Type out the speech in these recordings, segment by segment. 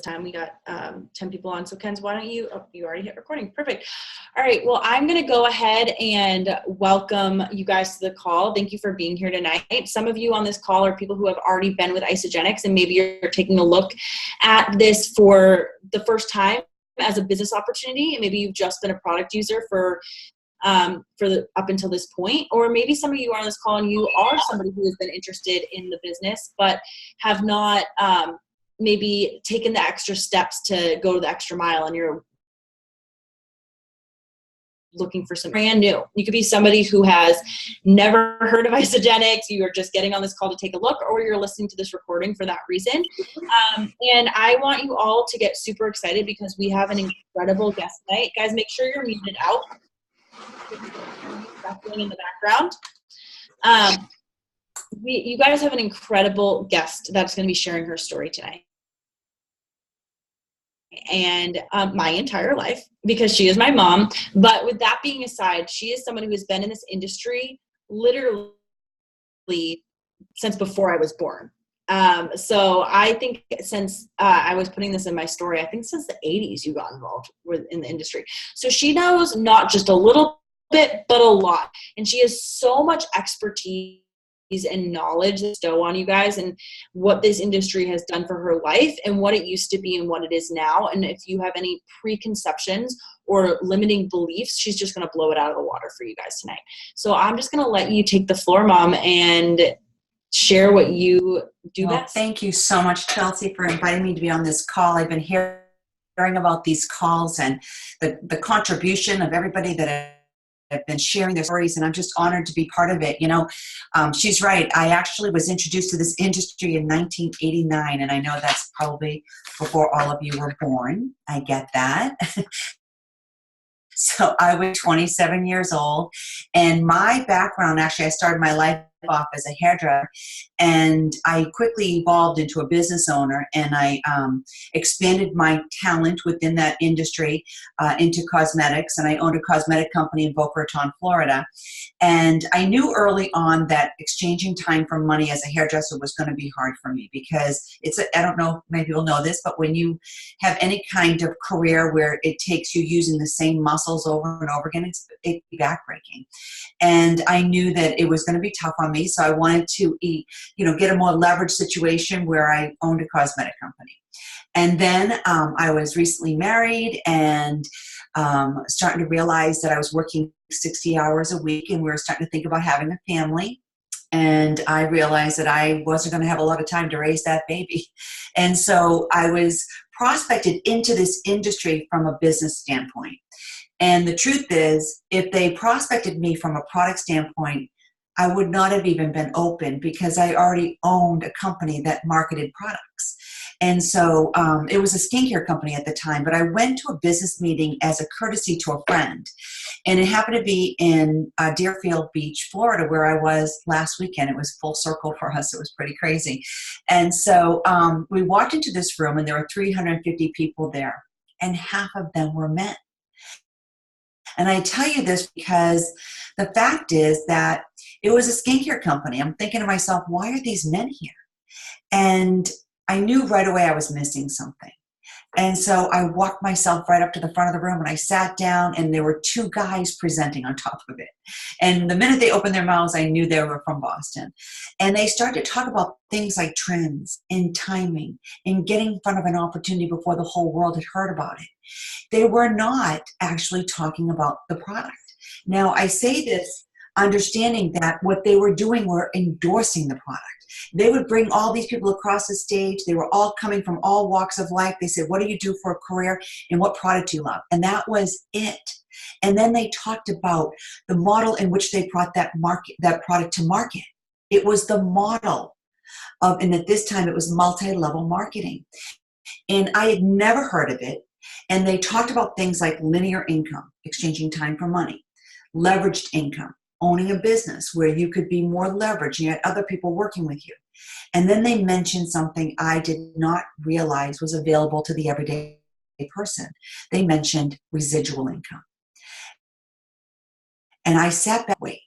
time. We got 10 people on. So Kenz, why don't you, you already hit recording. Perfect. All right. Well, I'm going to go ahead and welcome you guys to the call. Thank you for being here tonight. Some of you on this call are people who have already been with Isagenix, and maybe you're taking a look at this for the first time as a business opportunity. And maybe you've just been a product user for up until this point, or maybe some of you are on this call and you are somebody who has been interested in the business, but have not, maybe taken the extra steps to go to the extra mile, and you're looking for some brand new. You could be somebody who has never heard of Isagenix. You are just getting on this call to take a look, or you're listening to this recording for that reason. And I want you all to get super excited because we have an incredible guest tonight. Guys, make sure you're muted out. In the background. You guys have an incredible guest that's going to be sharing her story tonight. And my entire life, because she is my mom. But with that being aside, she is someone who has been in this industry literally since before I was born. So I think since I was putting this in my story, I think since the 80s you got involved in the industry. So she knows not just a little bit, but a lot. And she has so much expertise and knowledge to bestow on you guys, and what this industry has done for her life and what it used to be and what it is now. And if you have any preconceptions or limiting beliefs, she's just going to blow it out of the water for you guys tonight. So I'm just going to let you take the floor, Mom, and share what you do best. Thank you so much, Chelsea, for inviting me to be on this call. I've been hearing about these calls and the contribution of everybody that have been sharing their stories, and I'm just honored to be part of it. You know, she's right. I actually was introduced to this industry in 1989, and I know that's probably before all of you were born. I get that. So I was 27 years old, and my background, actually, I started my life off as a hairdresser, and I quickly evolved into a business owner, and I expanded my talent within that industry into cosmetics, and I owned a cosmetic company in Boca Raton, Florida. And I knew early on that exchanging time for money as a hairdresser was going to be hard for me, because I don't know, maybe you'll know this, but when you have any kind of career where it takes you using the same muscles over and over again, it's backbreaking. And I knew that it was going to be tough on me, so I wanted to get a more leveraged situation where I owned a cosmetic company. And then I was recently married and starting to realize that I was working 60 hours a week, and we were starting to think about having a family. And I realized that I wasn't going to have a lot of time to raise that baby. And so I was prospected into this industry from a business standpoint. And the truth is, if they prospected me from a product standpoint, I would not have even been open, because I already owned a company that marketed products. And so it was a skincare company at the time, but I went to a business meeting as a courtesy to a friend. And it happened to be in Deerfield Beach, Florida, where I was last weekend. It was full circle for us. It was pretty crazy. And so we walked into this room, and there were 350 people there, and half of them were men. And I tell you this because the fact is that it was a skincare company. I'm thinking to myself, why are these men here? And I knew right away I was missing something. And so I walked myself right up to the front of the room, and I sat down, and there were two guys presenting on top of it. And the minute they opened their mouths, I knew they were from Boston. And they started to talk about things like trends and timing and getting in front of an opportunity before the whole world had heard about it. They were not actually talking about the product. Now, I say this understanding that what they were doing were endorsing the product. They would bring all these people across the stage. They were all coming from all walks of life. They said, what do you do for a career, and what product do you love? And that was it. And then they talked about the model in which they brought that product to market. It was the model of, and at this time it was multi-level marketing. And I had never heard of it. And they talked about things like linear income, exchanging time for money, leveraged income, owning a business where you could be more leveraged, you had other people working with you. And then they mentioned something I did not realize was available to the everyday person. They mentioned residual income. And I sat back, wait,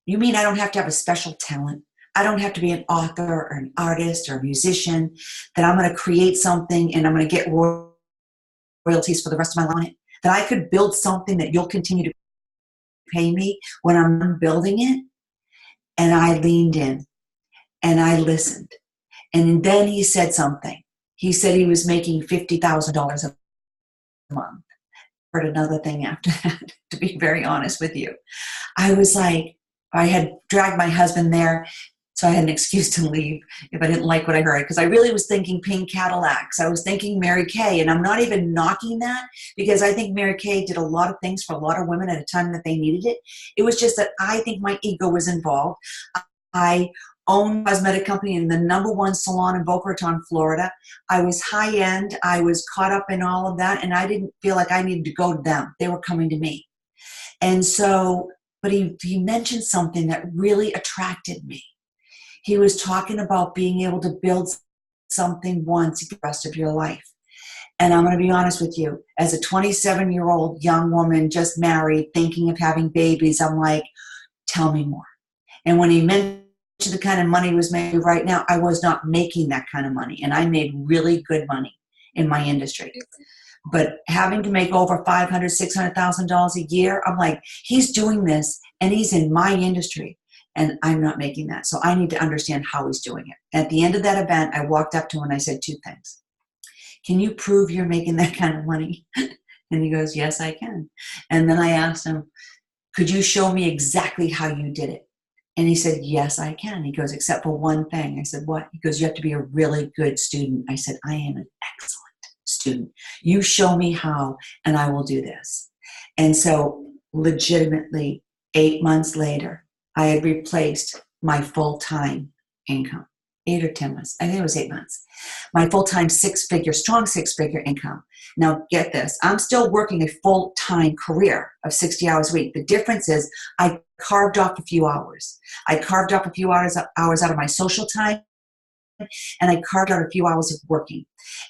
you mean I don't have to have a special talent? I don't have to be an author or an artist or a musician, that I'm going to create something and I'm going to get royalties for the rest of my life, that I could build something that you'll continue to pay me when I'm done building it. And I leaned in and I listened. And then he said something. He said he was making $50,000 a month. Heard another thing after that, to be very honest with you. I was like, I had dragged my husband there, so I had an excuse to leave if I didn't like what I heard, because I really was thinking pink Cadillacs. I was thinking Mary Kay, and I'm not even knocking that, because I think Mary Kay did a lot of things for a lot of women at a time that they needed it. It was just that I think my ego was involved. I owned a cosmetic company in the #1 salon in Boca Raton, Florida. I was high end. I was caught up in all of that, and I didn't feel like I needed to go to them. They were coming to me. And so, but he mentioned something that really attracted me. He was talking about being able to build something once the rest of your life. And I'm going to be honest with you, as a 27-year-old young woman just married, thinking of having babies, I'm like, tell me more. And when he mentioned the kind of money he was making right now, I was not making that kind of money. And I made really good money in my industry. But having to make over $500,000, $600,000 a year, I'm like, he's doing this and he's in my industry and I'm not making that. So I need to understand how he's doing it. At the end of that event, I walked up to him and I said 2 things. Can you prove you're making that kind of money? And he goes, yes, I can. And then I asked him, could you show me exactly how you did it? And he said, yes, I can. He goes, except for one thing. I said, what? He goes, you have to be a really good student. I said, I am an excellent student. You show me how, and I will do this. And so legitimately, 8 months later, I had replaced my full-time income. 8 or 10 months. I think it was 8 months. My full-time strong six-figure income. Now get this. I'm still working a full-time career of 60 hours a week. The difference is I carved off a few hours. I carved off a few hours out of my social time, and I carved out a few hours of working.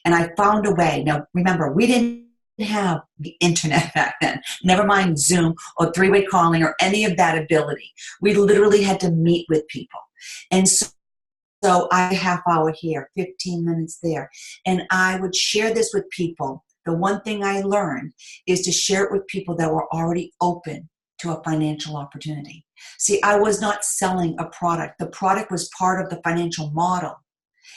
And I found a way. Now remember, we didn't have the internet back then. Never mind Zoom or three-way calling or any of that ability. We literally had to meet with people. And so I half hour here, 15 minutes there. And I would share this with people. The one thing I learned is to share it with people that were already open to a financial opportunity. See, I was not selling a product. The product was part of the financial model.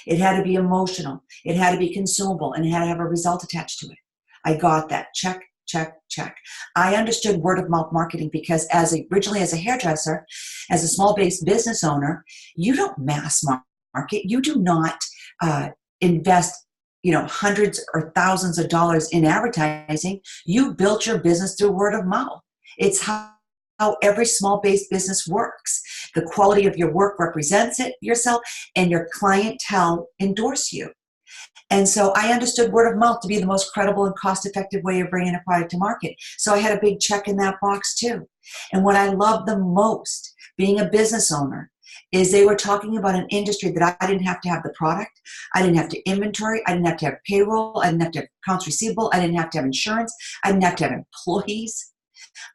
It had to be emotional. It had to be consumable, and it had to have a result attached to it. I got that. Check, check, check. I understood word of mouth marketing because originally as a hairdresser, as a small base business owner, you don't mass market. You do not invest, hundreds or thousands of dollars in advertising. You built your business through word of mouth. It's how every small base business works. The quality of your work represents it yourself, and your clientele endorse you. And so I understood word of mouth to be the most credible and cost-effective way of bringing a product to market. So I had a big check in that box too. And what I loved the most being a business owner is they were talking about an industry that I didn't have to have the product. I didn't have to inventory. I didn't have to have payroll. I didn't have to have accounts receivable. I didn't have to have insurance. I didn't have to have employees.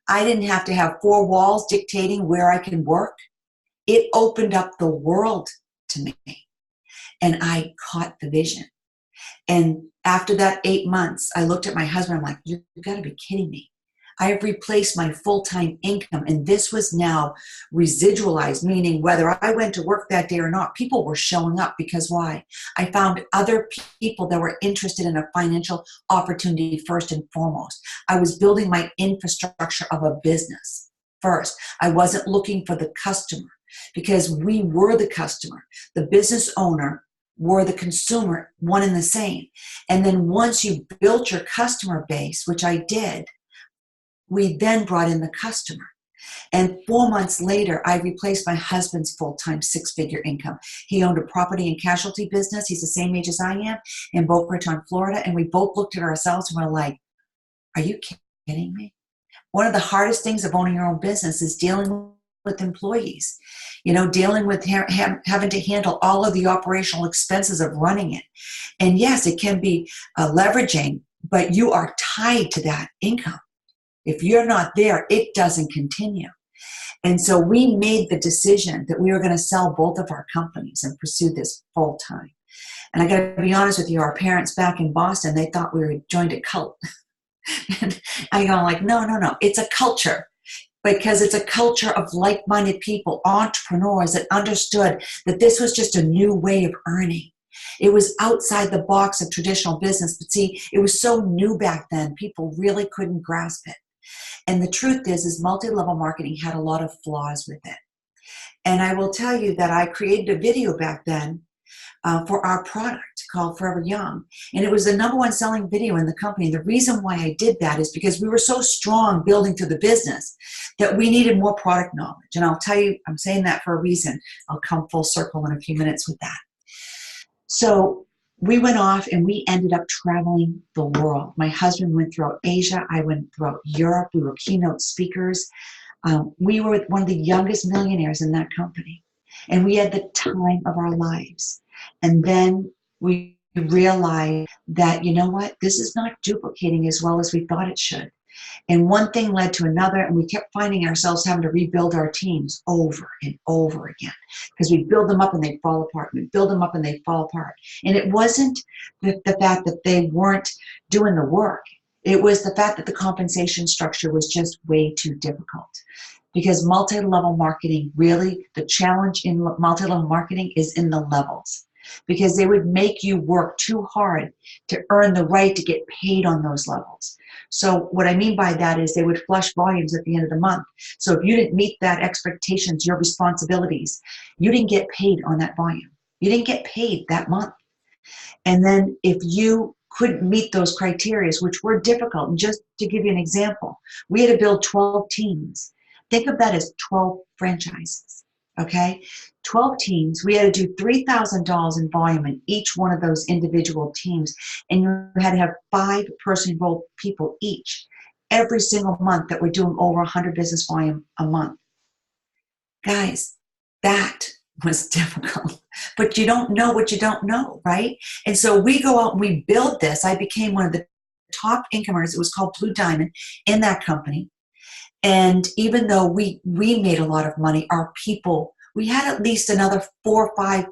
I didn't have to have 4 walls dictating where I can work. It opened up the world to me. And I caught the vision. And after that 8 months, I looked at my husband. I'm like, you've got to be kidding me. I have replaced my full-time income. And this was now residualized, meaning whether I went to work that day or not, people were showing up because why? I found other people that were interested in a financial opportunity first and foremost. I was building my infrastructure of a business first. I wasn't looking for the customer because we were the customer. The business owner were the consumer, one and the same. And then once you built your customer base, which I did, we then brought in the customer. And 4 months later, I replaced my husband's full-time 6-figure income. He owned a property and casualty business. He's the same age as I am in Boca Raton, Florida. And we both looked at ourselves and were like, are you kidding me? One of the hardest things of owning your own business is dealing with employees, dealing with having to handle all of the operational expenses of running it. And yes, it can be leveraging, but you are tied to that income. If you're not there, it doesn't continue. And so we made the decision that we were going to sell both of our companies and pursue this full time. And I got to be honest with you, our parents back in Boston, they thought we were joined a cult. And I go like, no, it's a culture. Because it's a culture of like-minded people, entrepreneurs that understood that this was just a new way of earning. It was outside the box of traditional business. But see, it was so new back then, people really couldn't grasp it. And the truth is multi-level marketing had a lot of flaws with it. And I will tell you that I created a video back then for our product called Forever Young. And it was the #1 selling video in the company. The reason why I did that is because we were so strong building through the business that we needed more product knowledge. And I'll tell you, I'm saying that for a reason. I'll come full circle in a few minutes with that. So we went off and we ended up traveling the world. My husband went throughout Asia. I went throughout Europe. We were keynote speakers. We were one of the youngest millionaires in that company. And we had the time of our lives. And then we realized that, you know what, this is not duplicating as well as we thought it should. And one thing led to another, and we kept finding ourselves having to rebuild our teams over and over again. Because we build them up and they fall apart. We build them up and they fall apart. And it wasn't the fact that they weren't doing the work. It was the fact that the compensation structure was just way too difficult. Because multi-level marketing, really, the challenge in multi-level marketing is in the levels. Because they would make you work too hard to earn the right to get paid on those levels. So what I mean by that is they would flush volumes at the end of the month. So if you didn't meet that expectations, your responsibilities, you didn't get paid on that volume. You didn't get paid that month. And then if you couldn't meet those criteria, which were difficult, and just to give you an example, we had to build 12 teams. Think of that as 12 franchises, okay? 12 teams. We had to do $3,000 in volume in each one of those individual teams, and you had to have 5 person-enrolled people each every single month that were doing over 100 business volume a month. Guys, that was difficult, but you don't know what you don't know, right? And so we go out and we build this. I became one of the top income earners. It was called Blue Diamond in that company. And even though we made a lot of money, our people, we had at least another 4 or 5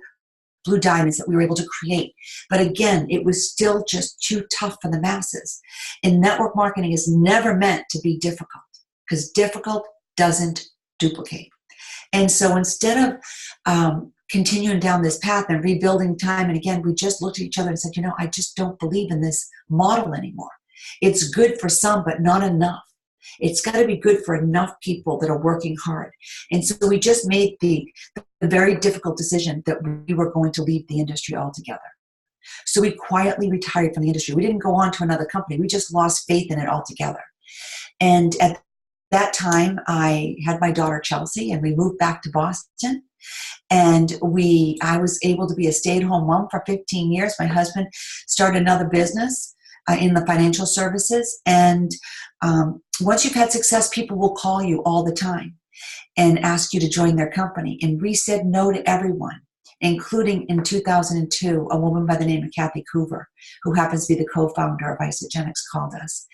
Blue Diamonds that we were able to create. But again, it was still just too tough for the masses. And network marketing is never meant to be difficult, because difficult doesn't duplicate. And so instead of continuing down this path and rebuilding time and again, we just looked at each other and said, you know, I just don't believe in this model anymore. It's good for some, but not enough. It's got to be good for enough people that are working hard. And so we just made the very difficult decision that we were going to leave the industry altogether. So we quietly retired from the industry. We didn't go on to another company. We just lost faith in it altogether. And at that time, I had my daughter Chelsea, and we moved back to Boston. And I was able to be a stay-at-home mom for 15 years. My husband started another business in the financial services. And once you've had success, people will call you all the time and ask you to join their company. And we said no to everyone, including in 2002, a woman by the name of Kathy Coover, who happens to be the co-founder of Isagenix, called us.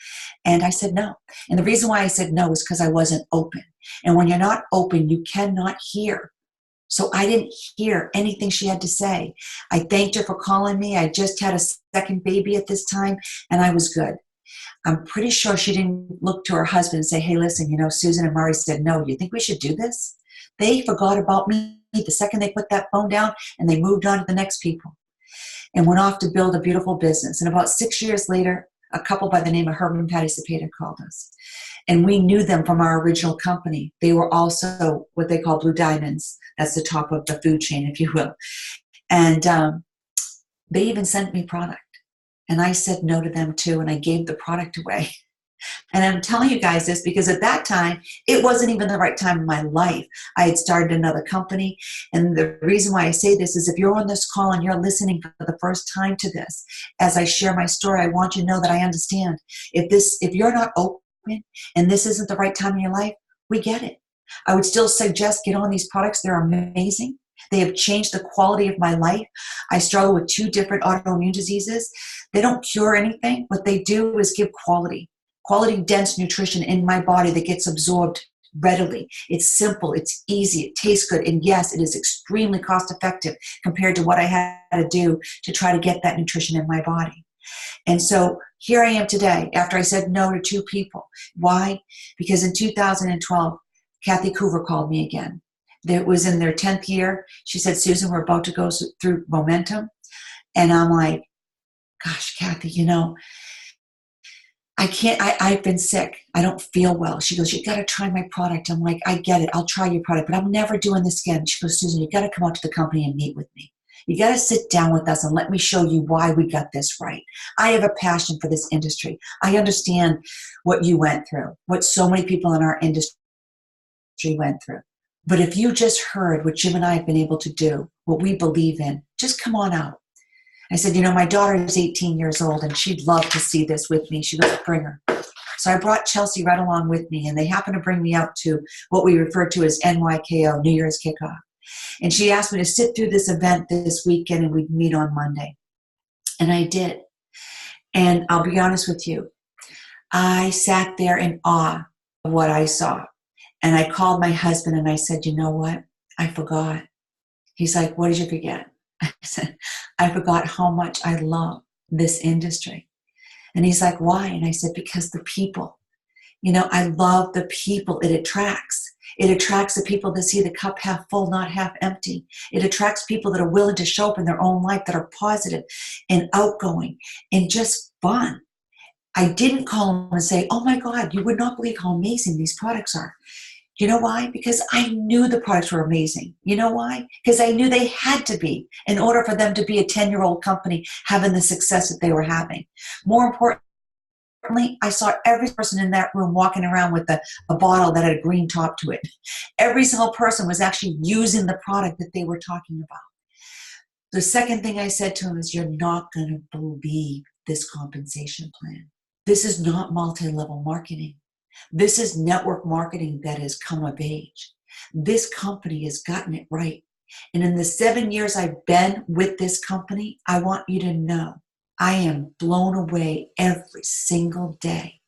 And I said no. And the reason why I said no is because I wasn't open. And when you're not open, you cannot hear. So I didn't hear anything she had to say. I thanked her for calling me. I just had a second baby at this time, and I was good. I'm pretty sure she didn't look to her husband and say, hey, listen, you know, Susan and Murray said, no, do you think we should do this? They forgot about me the second they put that phone down, and they moved on to the next people and went off to build a beautiful business. And about 6 years later, a couple by the name of Herb and Patty Cepeda called us. And we knew them from our original company. They were also what they call Blue Diamonds. That's the top of the food chain, if you will. And they even sent me product. And I said no to them too, and I gave the product away. And I'm telling you guys this because at that time, it wasn't even the right time in my life. I had started another company. And the reason why I say this is if you're on this call and you're listening for the first time to this, as I share my story, I want you to know that I understand. If you're not open and this isn't the right time in your life, we get it. I would still suggest get on these products. They're amazing. They have changed the quality of my life. I struggle with 2 different autoimmune diseases. They don't cure anything. What they do is give quality dense nutrition in my body that gets absorbed readily. It's simple. It's easy. It tastes good. And yes, it is extremely cost effective compared to what I had to do to try to get that nutrition in my body. And so here I am today after I said no to 2 people. Why? Because in 2012, Kathy Coover called me again. It was in their 10th year. She said, Susan, we're about to go through momentum. And I'm like, gosh, Kathy, you know, I've been sick. I don't feel well. She goes, you got to try my product. I'm like, I get it. I'll try your product, but I'm never doing this again. She goes, Susan, you got to come out to the company and meet with me. You got to sit down with us and let me show you why we got this right. I have a passion for this industry. I understand what you went through, what so many people in our industry went through. But if you just heard what Jim and I have been able to do, what we believe in, just come on out. I said, you know, my daughter is 18 years old and she'd love to see this with me. She goes, bring her. So I brought Chelsea right along with me, and they happened to bring me out to what we refer to as NYKO, New Year's Kickoff. And she asked me to sit through this event this weekend and we'd meet on Monday. And I did. And I'll be honest with you, I sat there in awe of what I saw. And I called my husband and I said, you know what? I forgot. He's like, what did you forget? I said, I forgot how much I love this industry. And he's like, why? And I said, because the people. You know, I love the people it attracts. It attracts the people that see the cup half full, not half empty. It attracts people that are willing to show up in their own life, that are positive and outgoing and just fun. I didn't call him and say, oh my God, you would not believe how amazing these products are. You know why? Because I knew the products were amazing. You know why? Because I knew they had to be in order for them to be a 10-year-old company having the success that they were having. More importantly, I saw every person in that room walking around with a bottle that had a green top to it. Every single person was actually using the product that they were talking about. The second thing I said to him is, you're not going to believe this compensation plan. This is not multi-level marketing. This is network marketing that has come of age. This company has gotten it right. And in the 7 years I've been with this company, I want you to know I am blown away every single day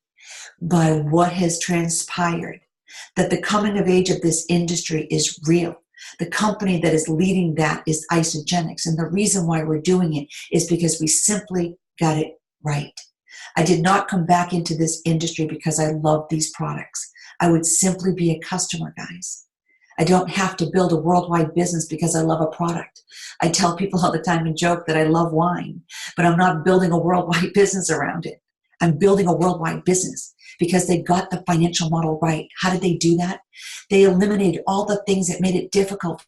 by what has transpired, that the coming of age of this industry is real. The company that is leading that is Isagenix. And the reason why we're doing it is because we simply got it right. I did not come back into this industry because I love these products. I would simply be a customer, guys. I don't have to build a worldwide business because I love a product. I tell people all the time and joke that I love wine, but I'm not building a worldwide business around it. I'm building a worldwide business because they got the financial model right. How did they do that? They eliminated all the things that made it difficult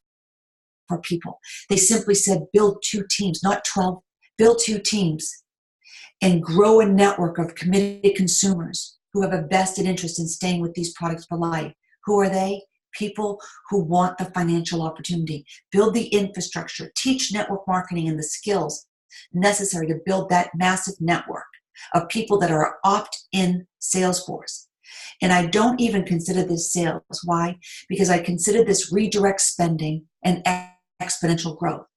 for people. They simply said, build 2 teams, not 12, build 2 teams. And grow a network of committed consumers who have a vested interest in staying with these products for life. Who are they? People who want the financial opportunity. Build the infrastructure. Teach network marketing and the skills necessary to build that massive network of people that are opt-in sales force. And I don't even consider this sales. Why? Because I consider this redirect spending and exponential growth.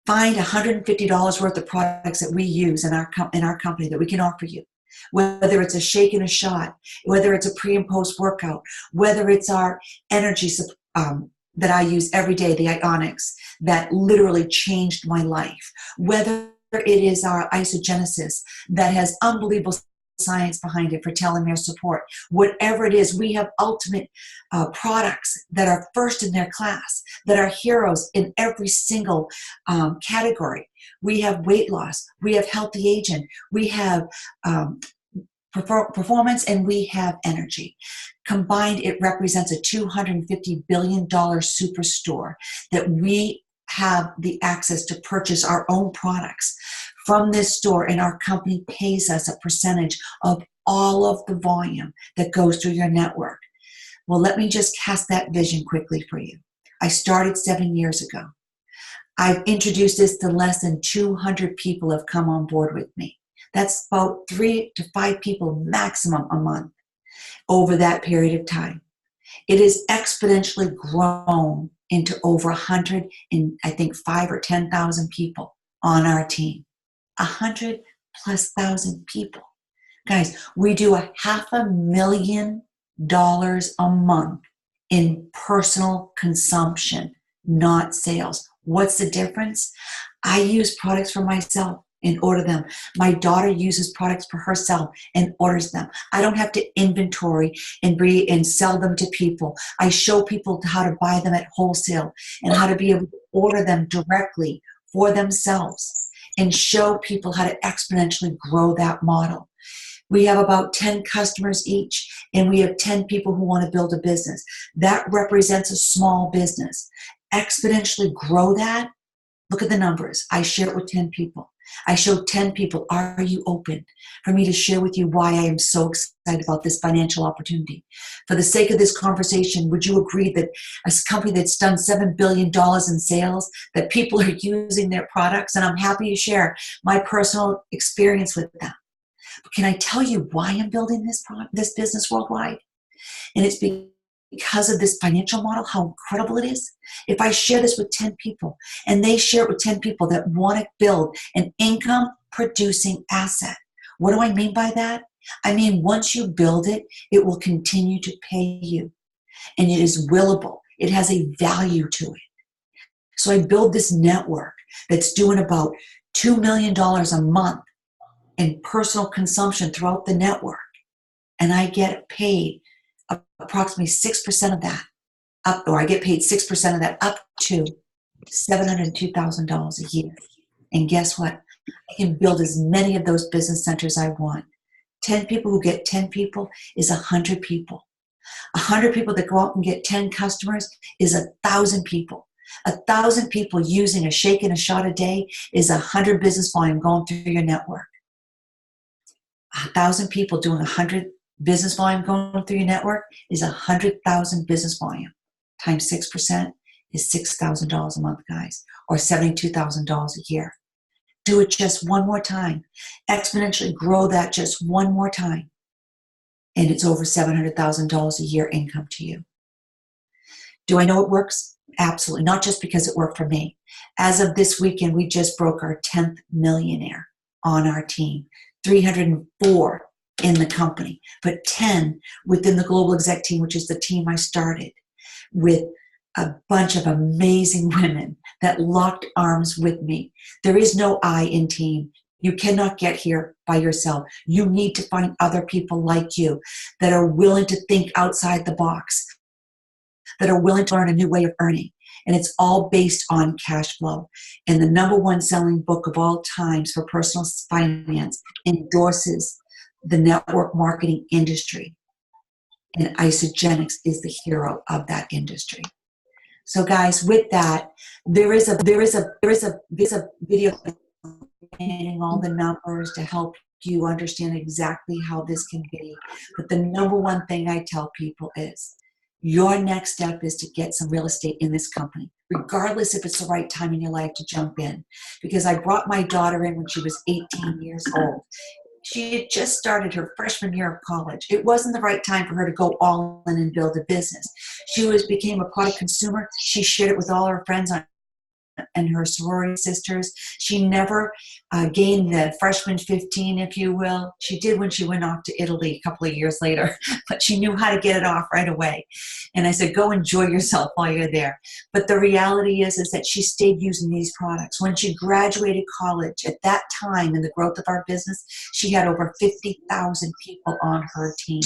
Find $150 worth of products that we use in our company that we can offer you. Whether it's a shake and a shot, whether it's a pre and post workout, whether it's our energy that I use every day, the Ionics, that literally changed my life. Whether it is our Isogenesis that has unbelievable science behind it for telomere support. Whatever it is, we have ultimate products that are first in their class, that are heroes in every single category. We have weight loss, we have healthy aging, we have performance, and we have energy. Combined, it represents a $250 billion superstore that we have the access to purchase our own products from this store, and our company pays us a percentage of all of the volume that goes through your network. Well, let me just cast that vision quickly for you. I started 7 years ago. I've introduced this to less than 200 people have come on board with me. That's about 3 to 5 people maximum a month over that period of time. It has exponentially grown into over 100 and I think 5 or 10,000 people on our team. 100,000+ people. Guys, we do 500,000 a month in personal consumption, not sales. What's the difference? I use products for myself and order them. My daughter uses products for herself and orders them. I don't have to inventory and sell them to people. I show people how to buy them at wholesale and how to be able to order them directly for themselves and show people how to exponentially grow that model. We have about 10 customers each, and we have 10 people who want to build a business. That represents a small business. Exponentially grow that. Look at the numbers. I share it with 10 people. I show 10 people, are you open for me to share with you why I am so excited about this financial opportunity? For the sake of this conversation, would you agree that a company that's done $7 billion in sales, that people are using their products? And I'm happy to share my personal experience with them. But can I tell you why I'm building this business worldwide? And it's because of this financial model, how incredible it is. If I share this with 10 people and they share it with 10 people that want to build an income producing asset, what do I mean by that? I mean, once you build it, it will continue to pay you, and it is willable. It has a value to it. So I build this network that's doing about $2 million a month in personal consumption throughout the network, and I get paid approximately 6% of that I get paid 6% of that up to $702,000 a year. And guess what? I can build as many of those business centers I want. 10 people who get 10 people is 100 people. 100 people that go out and get 10 customers is 1,000 people. 1,000 people using a shake and a shot a day is 100 business volume going through your network. 1,000 people doing 100 business volume going through your network is 100,000 business volume. Times 6% is $6,000 a month, guys, or $72,000 a year. Do it just one more time. Exponentially grow that just one more time. And it's over $700,000 a year income to you. Do I know it works? Absolutely. Not just because it worked for me. As of this weekend, we just broke our 10th millionaire on our team. 304 in the company, but 10 within the global exec team, which is the team I started with, a bunch of amazing women that locked arms with me. There is no I in team. You cannot get here by yourself. You need to find other people like you that are willing to think outside the box, that are willing to learn a new way of earning. And it's all based on cash flow. And the number one selling book of all times for personal finance endorses the network marketing industry. And Isagenix is the hero of that industry. So guys, with that, there is a video explaining all the numbers to help you understand exactly how this can be. But the number one thing I tell people is your next step is to get some real estate in this company, regardless if it's the right time in your life to jump in. Because I brought my daughter in when she was 18 years old. She had just started her freshman year of college. It wasn't the right time for her to go all in and build a business. She became a product consumer. She shared it with all her friends and her sorority sisters. She never gained the freshman 15, if you will. She did when she went off to Italy a couple of years later, but she knew how to get it off right away. And I said, go enjoy yourself while you're there. But the reality is that she stayed using these products. When she graduated college, at that time in the growth of our business, she had over 50,000 people on her team.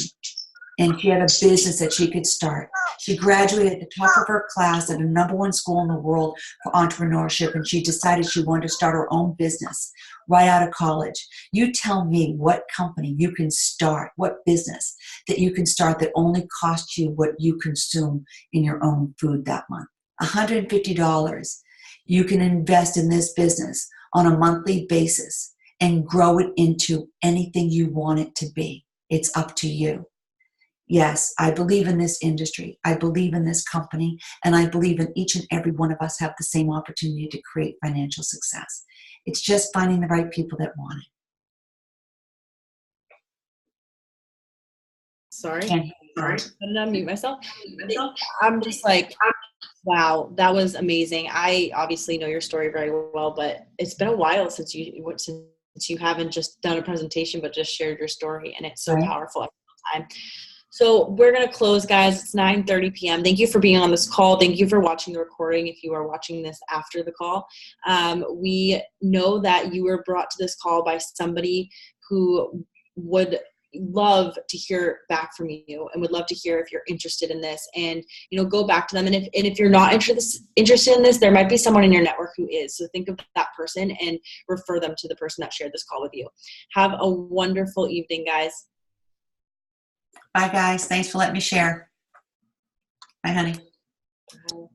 And she had a business that she could start. She graduated at the top of her class at a number one school in the world for entrepreneurship, and she decided she wanted to start her own business right out of college. You tell me what company you can start, what business that you can start that only costs you what you consume in your own food that month. $150 you can invest in this business on a monthly basis and grow it into anything you want it to be. It's up to you. Yes, I believe in this industry. I believe in this company, and I believe in each and every one of us have the same opportunity to create financial success. It's just finding the right people that want it. Sorry. I didn't unmute myself. I'm just like, wow, that was amazing. I obviously know your story very well, but it's been a while since you haven't just done a presentation, but just shared your story, and it's so powerful every time. So we're going to close, guys. It's 9:30 p.m. Thank you for being on this call. Thank you for watching the recording if you are watching this after the call. We know that you were brought to this call by somebody who would love to hear back from you and would love to hear if you're interested in this, and go back to them. And if you're not interested in this, there might be someone in your network who is. So think of that person and refer them to the person that shared this call with you. Have a wonderful evening, guys. Bye, guys. Thanks for letting me share. Bye, honey. Bye.